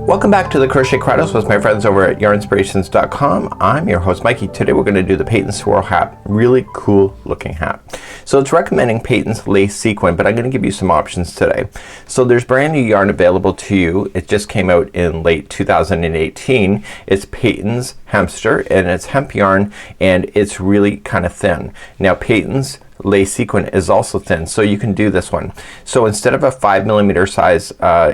Welcome back to the Crochet Cradles with my friends over at Yarnspirations.com. I'm your host Mikey. Today we're going to do the Peyton Swirl Hat. Really cool looking hat. So it's recommending Peyton's lace sequin, but I'm going to give you some options today. So there's brand new yarn available to you. It just came out in late 2018. It's Peyton's Hamster and it's hemp yarn and it's really kind of thin. Now Peyton's lace sequin is also thin, so you can do this one. So instead of a 5mm size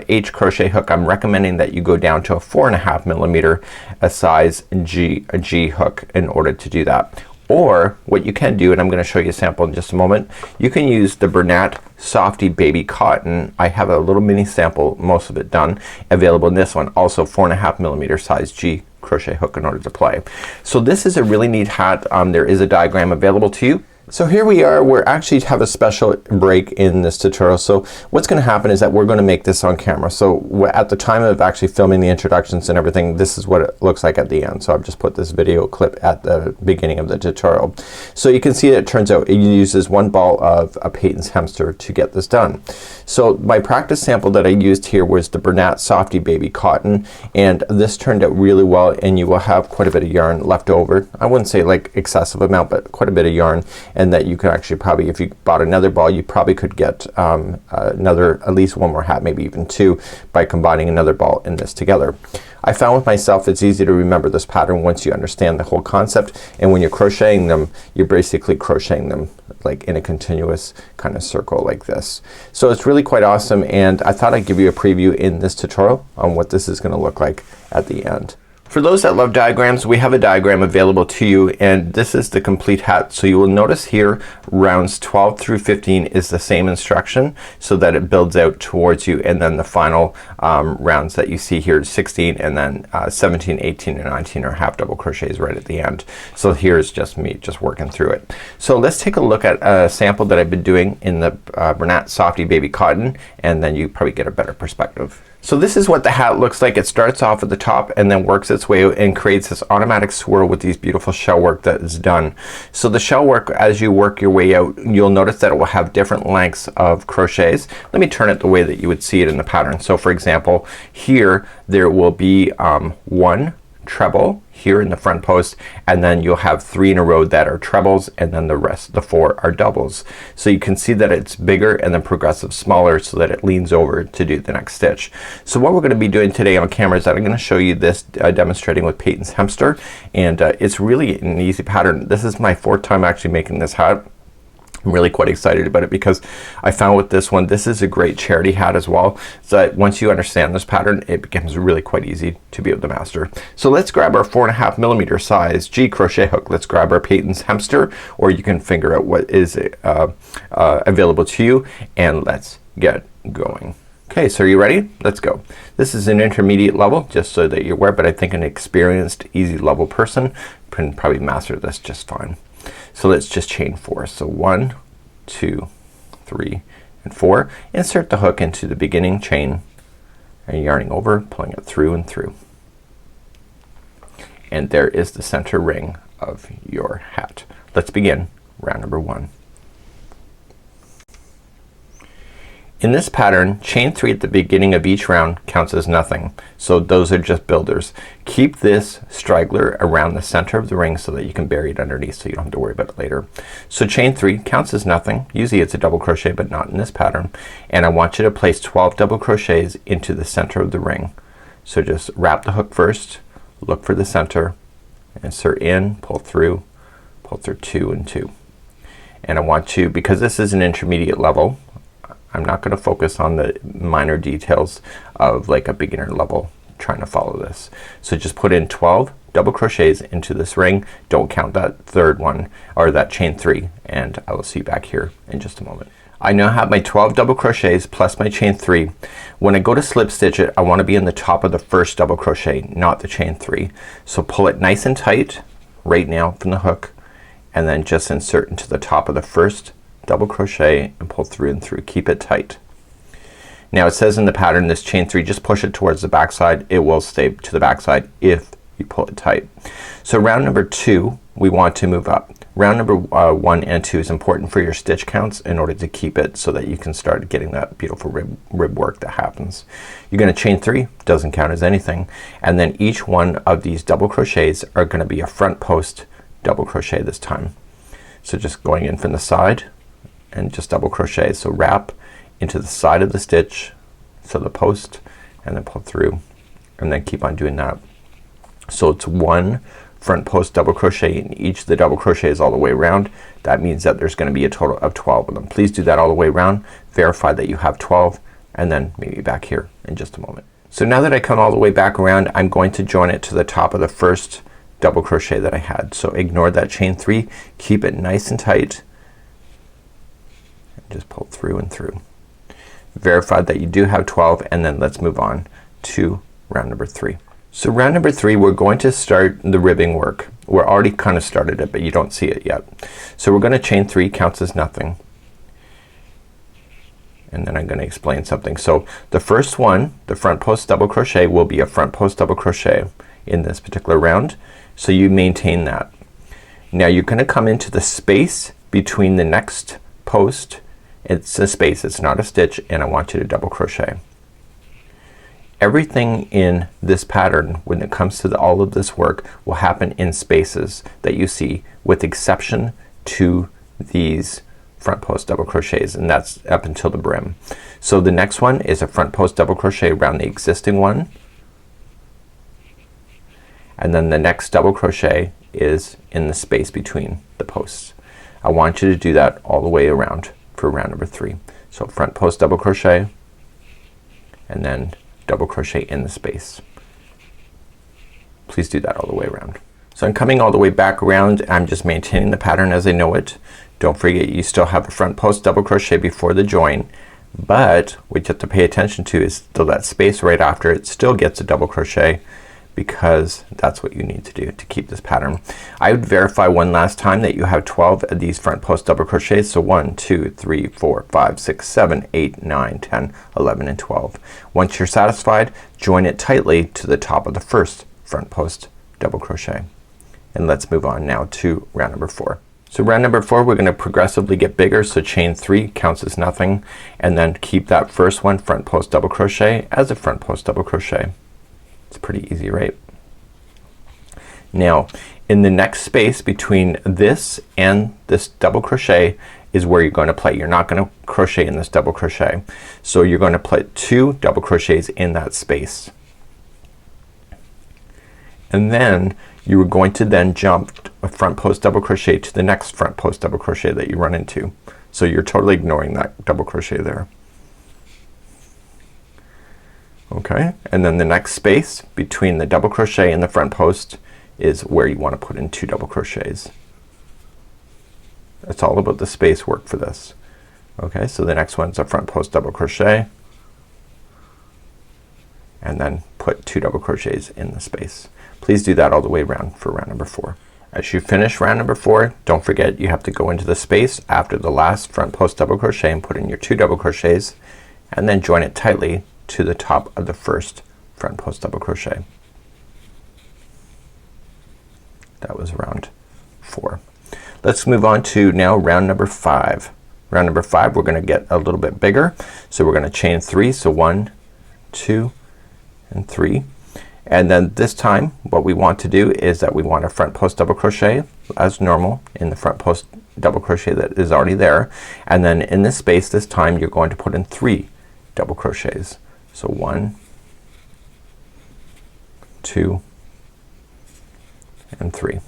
H crochet hook, I'm recommending that you go down to a 4.5mm size G hook in order to do that. Or what you can do, and I'm going to show you a sample in just a moment, you can use the Bernat Softy Baby Cotton. I have a little mini sample, most of it done, available in this one. Also 4.5mm size G crochet hook in order to play. So this is a really neat hat. There is a diagram available to you. So here we are. We're actually have a special break in this tutorial. So what's going to happen is that we're going to make this on camera. So at the time of actually filming the introductions and everything, this is what it looks like at the end. So I've just put this video clip at the beginning of the tutorial. So you can see it turns out it uses one ball of a Peyton's Hamster to get this done. So my practice sample that I used here was the Bernat Softy Baby Cotton, and this turned out really well, and you will have quite a bit of yarn left over. I wouldn't say like excessive amount, but quite a bit of yarn, and that you can actually probably, if you bought another ball, you probably could get at least one more hat, maybe even two, by combining another ball in this together. I found with myself it's easy to remember this pattern once you understand the whole concept, and when you're crocheting them, you're basically crocheting them like in a continuous kind of circle like this. So it's really quite awesome, and I thought I'd give you a preview in this tutorial on what this is gonna look like at the end. For those that love diagrams, we have a diagram available to you, and this is the complete hat. So you will notice here rounds 12 through 15 is the same instruction, so that it builds out towards you, and then the final rounds that you see here 16, and then 17, 18, and 19 are half double crochets right at the end. So here's just me just working through it. So let's take a look at a sample that I've been doing in the Bernat Softy Baby Cotton, and then you probably get a better perspective. So this is what the hat looks like. It starts off at the top and then works its way out and creates this automatic swirl with these beautiful shell work that is done. So the shell work, as you work your way out, you'll notice that it will have different lengths of crochets. Let me turn it the way that you would see it in the pattern. So for example, here there will be one treble here in the front post, and then you'll have 3 in a row that are trebles, and then the rest, the 4, are doubles. So you can see that it's bigger and then progressive smaller, so that it leans over to do the next stitch. So what we're going to be doing today on camera is that I'm going to show you this demonstrating with Peyton's Hamster, and it's really an easy pattern. This is my 4th time actually making this hat. I'm really quite excited about it because I found with this one, this is a great charity hat as well. So that once you understand this pattern, it becomes really quite easy to be able to master. So let's grab our 4.5mm size G crochet hook. Let's grab our Peyton's Hamster, or you can figure out what is available to you, and let's get going. Okay, so are you ready? Let's go. This is an intermediate level, just so that you're aware, but I think an experienced, easy level person can probably master this just fine. So let's just chain 4. So 1, 2, 3, and 4. Insert the hook into the beginning chain and yarning over, pulling it through and through. And there is the center ring of your hat. Let's begin round number 1. In this pattern, chain 3 at the beginning of each round counts as nothing. So those are just builders. Keep this straggler around the center of the ring so that you can bury it underneath, so you don't have to worry about it later. So chain 3 counts as nothing. Usually it's a double crochet, but not in this pattern. And I want you to place 12 double crochets into the center of the ring. So just wrap the hook first, look for the center, insert in, pull through 2 and 2. And I want you, because this is an intermediate level, I'm not going to focus on the minor details of like a beginner level trying to follow this. So just put in 12 double crochets into this ring. Don't count that third one, or that chain 3, and I will see you back here in just a moment. I now have my 12 double crochets plus my chain 3. When I go to slip stitch it, I want to be in the top of the first double crochet, not the chain 3. So pull it nice and tight right now from the hook, and then just insert into the top of the first double crochet and pull through and through. Keep it tight. Now it says in the pattern, this chain 3, just push it towards the back side. It will stay to the back side if you pull it tight. So round number 2, we want to move up. round number 1 and 2 is important for your stitch counts in order to keep it so that you can start getting that beautiful rib work that happens. You're gonna chain 3, doesn't count as anything, and then each one of these double crochets are gonna be a front post double crochet this time. So just going in from the side and just double crochet. So wrap into the side of the stitch, so the post, and then pull through, and then keep on doing that. So it's 1 front post double crochet in each of the double crochets all the way around. That means that there's gonna be a total of 12 of them. Please do that all the way around. Verify that you have 12, and then maybe back here in just a moment. So now that I come all the way back around, I'm going to join it to the top of the first double crochet that I had. So ignore that chain 3, keep it nice and tight, and just pull through and through. Verify that you do have 12, and then let's move on to round number 3. So round number 3, we're going to start the ribbing work. We're already kind of started it, but you don't see it yet. So we're gonna chain 3, counts as nothing, and then I'm gonna explain something. So the first one, the front post double crochet, will be a front post double crochet in this particular round. So you maintain that. Now you're gonna come into the space between the next post. It's a space, it's not a stitch, and I want you to double crochet. Everything in this pattern when it comes to all of this work will happen in spaces that you see, with exception to these front post double crochets, and that's up until the brim. So the next one is a front post double crochet around the existing one, and then the next double crochet is in the space between the posts. I want you to do that all the way around for round number 3. So front post double crochet, and then double crochet in the space. Please do that all the way around. So I'm coming all the way back around. I'm just maintaining the pattern as I know it. Don't forget you still have a front post double crochet before the join, but what you have to pay attention to is still that space right after it still gets a double crochet, because that's what you need to do to keep this pattern. I would verify one last time that you have 12 of these front post double crochets. So 1, 2, 3, 4, 5, 6, 7, 8, 9, 10, 11, and 12. Once you're satisfied, join it tightly to the top of the first front post double crochet. And let's move on now to round number 4. So round number 4, we're gonna progressively get bigger. So chain 3 counts as nothing, and then keep that first one front post double crochet as a front post double crochet. It's pretty easy, right? Now in the next space between this and this double crochet is where you're going to play. You're not gonna crochet in this double crochet. So you're going to put 2 double crochets in that space. And then you are going to then jump a front post double crochet to the next front post double crochet that you run into. So you're totally ignoring that double crochet there. Okay, and then the next space between the double crochet and the front post is where you want to put in 2 double crochets. It's all about the space work for this. Okay, so the next one's a front post double crochet, and then put 2 double crochets in the space. Please do that all the way around for round number 4. As you finish round number 4, don't forget you have to go into the space after the last front post double crochet and put in your 2 double crochets, and then join it tightly to the top of the first front post double crochet. That was round 4. Let's move on to now round number 5. Round number 5, we're gonna get a little bit bigger. So we're gonna chain 3. So 1, 2, and 3. And then this time what we want to do is that we want a front post double crochet as normal in the front post double crochet that is already there. And then in this space this time you're going to put in 3 double crochets. So 1, 2, and 3.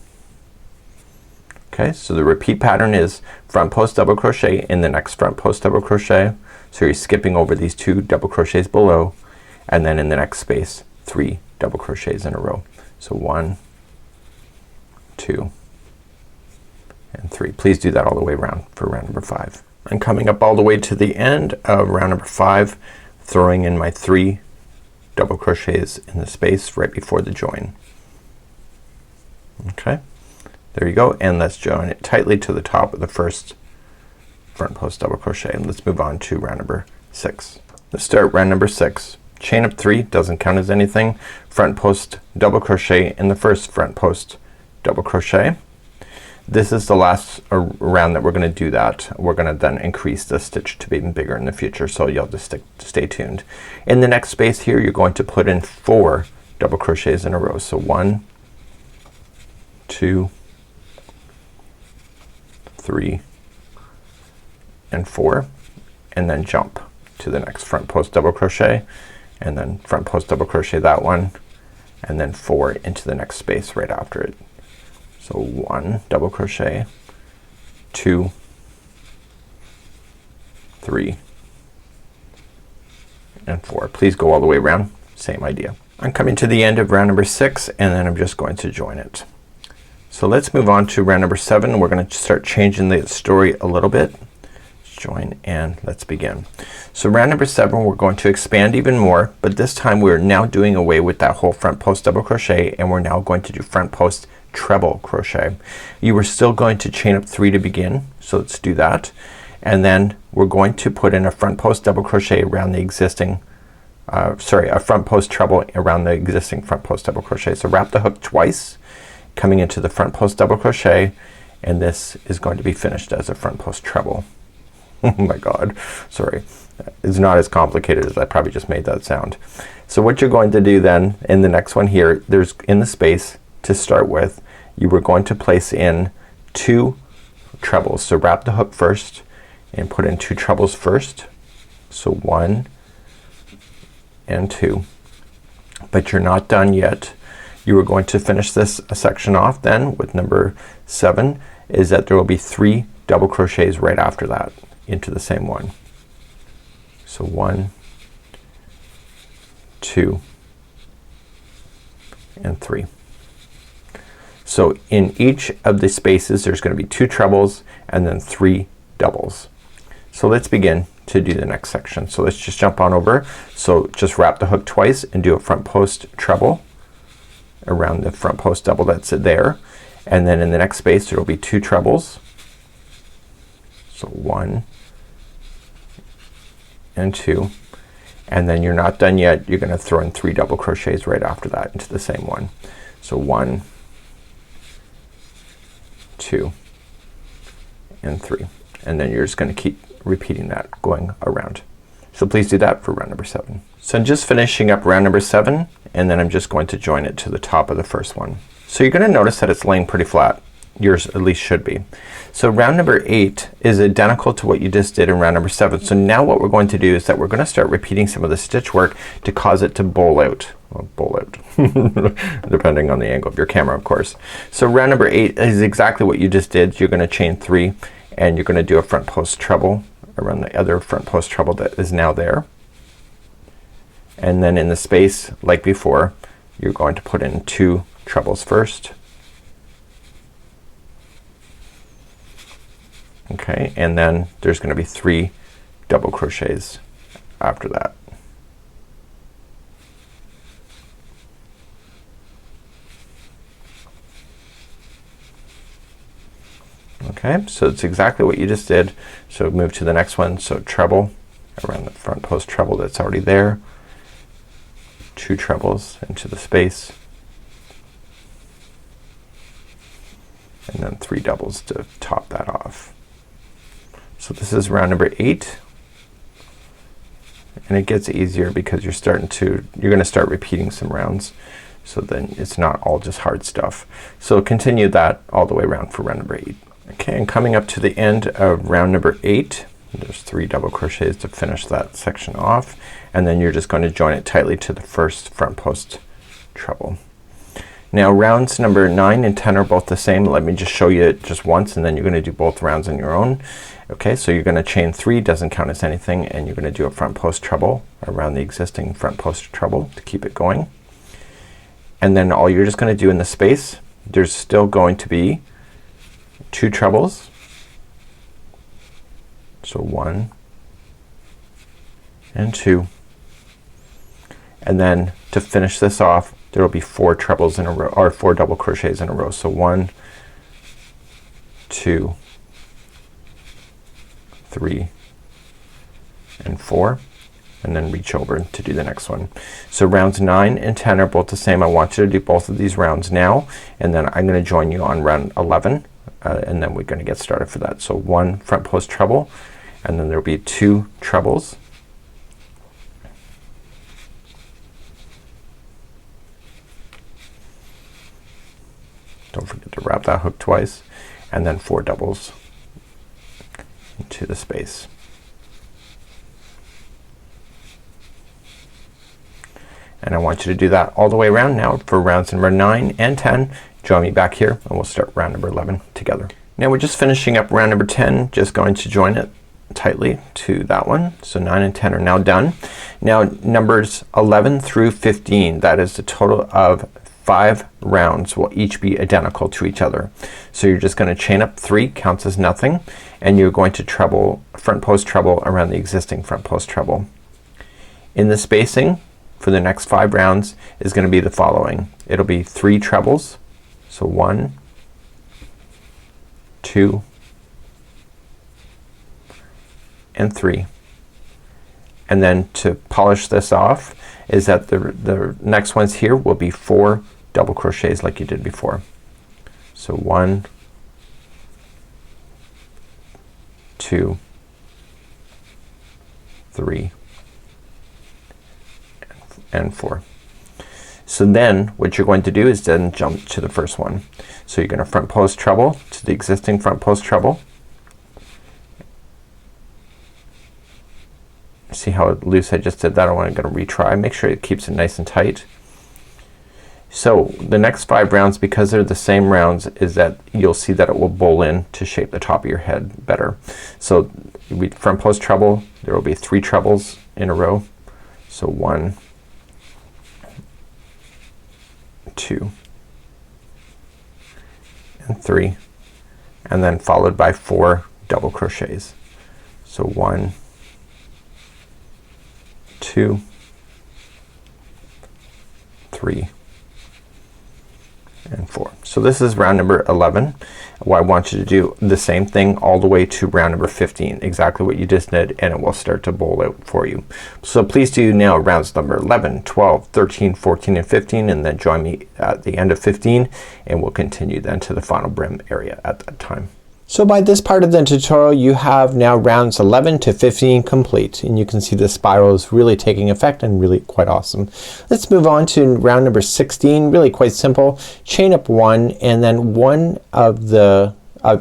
Okay, so the repeat pattern is front post double crochet in the next front post double crochet. So you're skipping over these 2 double crochets below, and then in the next space 3 double crochets in a row. So 1, 2, and 3. Please do that all the way around for round number 5. I'm coming up all the way to the end of round number 5, throwing in my 3 double crochets in the space right before the join. Okay, there you go, and let's join it tightly to the top of the first front post double crochet, and let's move on to round number 6. Let's start round number 6. Chain up 3, doesn't count as anything. Front post double crochet in the first front post double crochet. this is the last round that we're gonna do that. We're gonna then increase the stitch to be even bigger in the future, so you'll just stay tuned. In the next space here you're going to put in 4 double crochets in a row. So 1, 2, 3 and 4, and then jump to the next front post double crochet, and then front post double crochet that one, and then 4 into the next space right after it. So 1 double crochet, 2, 3 and 4. Please go all the way around. Same idea. I'm coming to the end of round number 6 and then I'm just going to join it. So let's move on to round number 7. We're gonna start changing the story a little bit. Join and let's begin. So round number 7 we're going to expand even more, but this time we're now doing away with that whole front post double crochet and we're now going to do front post treble crochet. You were still going to chain up 3 to begin, so let's do that, and then we're going to put in a front post double crochet around the existing a front post treble around the existing front post double crochet. So wrap the hook twice coming into the front post double crochet, and this is going to be finished as a front post treble. Oh my god, sorry. It's not as complicated as I probably just made that sound. So what you're going to do then in the next one here, there's in the space to start with, you were going to place in 2 trebles. So wrap the hook first and put in 2 trebles first. So 1 and 2. But you're not done yet. You are going to finish this section off then with number 7, is that there will be 3 double crochets right after that into the same one. So 1, 2 and 3. So in each of the spaces there's gonna be 2 trebles and then 3 doubles. So let's begin to do the next section. So let's just jump on over. So just wrap the hook twice and do a front post treble around the front post double that's there, and then in the next space there will be 2 trebles. So 1 and 2, and then you're not done yet. You're gonna throw in 3 double crochets right after that into the same one. So 1, 2 and 3, and then you're just gonna keep repeating that going around. So please do that for round number 7. So I'm just finishing up round number 7 and then I'm just going to join it to the top of the first one. So you're gonna notice that it's laying pretty flat. Yours at least should be. So round number 8 is identical to what you just did in round number 7. So now what we're going to do is that we're gonna start repeating some of the stitch work to cause it to bowl out. Well, bowl out depending on the angle of your camera, of course. So round number 8 is exactly what you just did. You're gonna chain 3 and you're gonna do a front post treble around the other front post treble that is now there, and then in the space like before you're going to put in 2 trebles first. Okay, and then there's gonna be 3 double crochets after that. Okay, so it's exactly what you just did. So move to the next one. So treble around the front post treble that's already there, 2 trebles into the space, and then 3 doubles to top that off. So this is round number 8, and it gets easier because you're gonna start repeating some rounds, so then it's not all just hard stuff. So continue that all the way around for round number 8. Okay, and coming up to the end of round number 8, there's 3 double crochets to finish that section off, and then you're just going to join it tightly to the first front post treble. Now rounds number 9 and 10 are both the same. Let me just show you it just once and then you're gonna do both rounds on your own. Okay, so you're gonna chain 3, doesn't count as anything, and you're gonna do a front post treble around the existing front post treble to keep it going. And then all you're just gonna do in the space, there's still going to be 2 trebles. So 1 and 2, and then to finish this off there will be 4 trebles in a row, or 4 double crochets in a row. So 1, 2, 3 and 4, and then reach over to do the next one. So rounds 9 and 10 are both the same. I want you to do both of these rounds now, and then I'm gonna join you on round 11 and then we're gonna get started for that. So 1 front post treble, and then there'll be 2 trebles. Don't forget to wrap that hook twice, and then 4 doubles into the space. And I want you to do that all the way around. Now for rounds number 9 and 10, join me back here and we'll start round number 11 together. Now we're just finishing up round number 10, just going to join it tightly to that one. So 9 and 10 are now done. Now numbers 11 through 15, that is the total of 5 rounds, will each be identical to each other. So you're just gonna chain up 3, counts as nothing, and you're going to treble, front post treble around the existing front post treble. In the spacing for the next 5 rounds is gonna be the following. It'll be 3 trebles, so 1, 2, and 3. And then to polish this off is that the next ones here will be 4 double crochets like you did before. So 1, 2, 3, and 4. So then what you're going to do is then jump to the first one. So you're gonna front post treble to the existing front post treble. See how loose I just did that? I'm gonna retry. Make sure it keeps it nice and tight. So the next 5 rounds, because they're the same rounds, is that you'll see that it will bowl in to shape the top of your head better. So we front post treble, there will be 3 trebles in a row. So 1, 2, and 3, and then followed by 4 double crochets. So 1, 2, 3, and 4. So this is round number 11. What I want you to do the same thing all the way to round number 15, exactly what you just did, and it will start to bowl out for you. So please do now rounds number 11, 12, 13, 14, and 15, and then join me at the end of 15, and we'll continue then to the final brim area at that time. So by this part of the tutorial you have now rounds 11 to 15 complete, and you can see the spiral is really taking effect and really quite awesome. Let's move on to round number 16. Really quite simple. Chain up 1, and then one of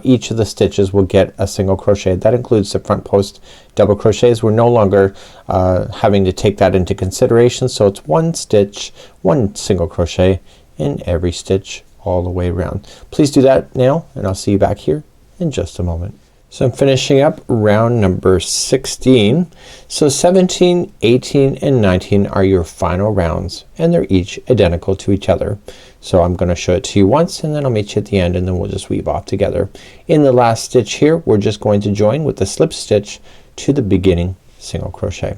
each of the stitches will get a single crochet. That includes the front post double crochets. We're no longer having to take that into consideration, so it's 1 stitch, 1 single crochet in every stitch all the way around. Please do that now, and I'll see you back here in just a moment. So I'm finishing up round number 16. So 17, 18, and 19 are your final rounds, and they're each identical to each other. So I'm gonna show it to you once, and then I'll meet you at the end, and then we'll just weave off together. In the last stitch here, we're just going to join with the slip stitch to the beginning single crochet.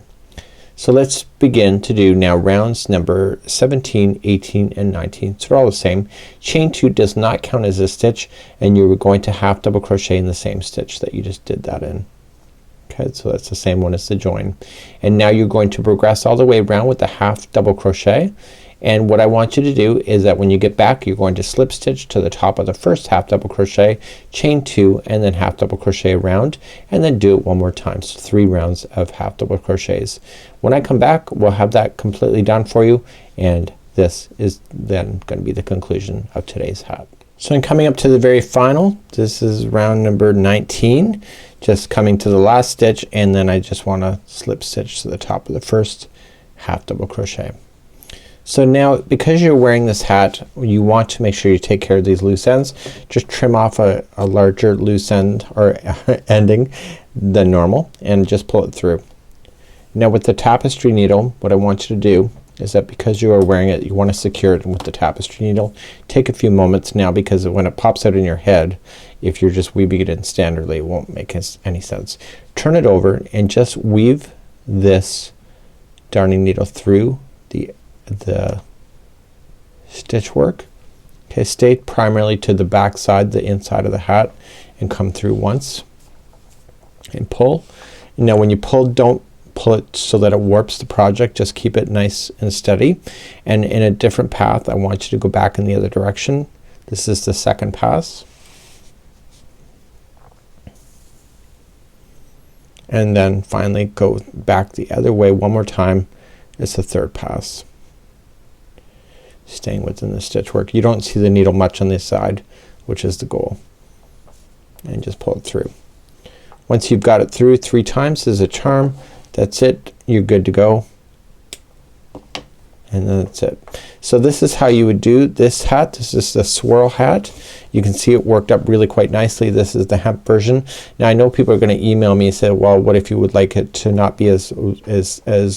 So let's begin to do now rounds number 17, 18, and 19. So they're all the same. Chain 2 does not count as a stitch, and you're going to half double crochet in the same stitch that you just did that in. Okay, so that's the same one as the join. And now you're going to progress all the way around with the half double crochet. And what I want you to do is that when you get back, you're going to slip stitch to the top of the first half double crochet, chain 2, and then half double crochet around, and then do it one more time. So 3 rounds of half double crochets. When I come back, we'll have that completely done for you, and this is then going to be the conclusion of today's hat. So I'm coming up to the very final. This is round number 19. Just coming to the last stitch, and then I just want to slip stitch to the top of the first half double crochet. So now because you're wearing this hat, you want to make sure you take care of these loose ends. Just trim off a larger loose end or ending than normal, and just pull it through. Now with the tapestry needle, what I want you to do is that because you are wearing it, you want to secure it with the tapestry needle. Take a few moments now, because when it pops out in your head, if you're just weaving it in standardly, it won't make any sense. Turn it over and just weave this darning needle through the stitch work. Okay, stay primarily to the back side, the inside of the hat, and come through once and pull. And now when you pull, don't pull it so that it warps the project. Just keep it nice and steady. And in a different path, I want you to go back in the other direction. This is the second pass. and then finally go back the other way one more time. It's the third pass, staying within the stitch work. You don't see the needle much on this side, which is the goal, and just pull it through. Once you've got it through 3 times as a charm, that's it, you're good to go, and then that's it. So this is how you would do this hat. This is the swirl hat. You can see it worked up really quite nicely. This is the hemp version. Now I know people are gonna email me and say, well, what if you would like it to not be as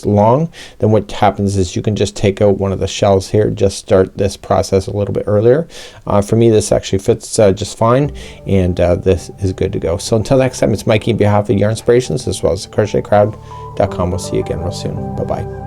long? Then what happens is you can just take out one of the shells here, just start this process a little bit earlier. For me this actually fits just fine, and this is good to go. So until next time, it's Mikey on behalf of Yarnspirations as well as the crochetcrowd.com. We'll see you again real soon. Bye bye.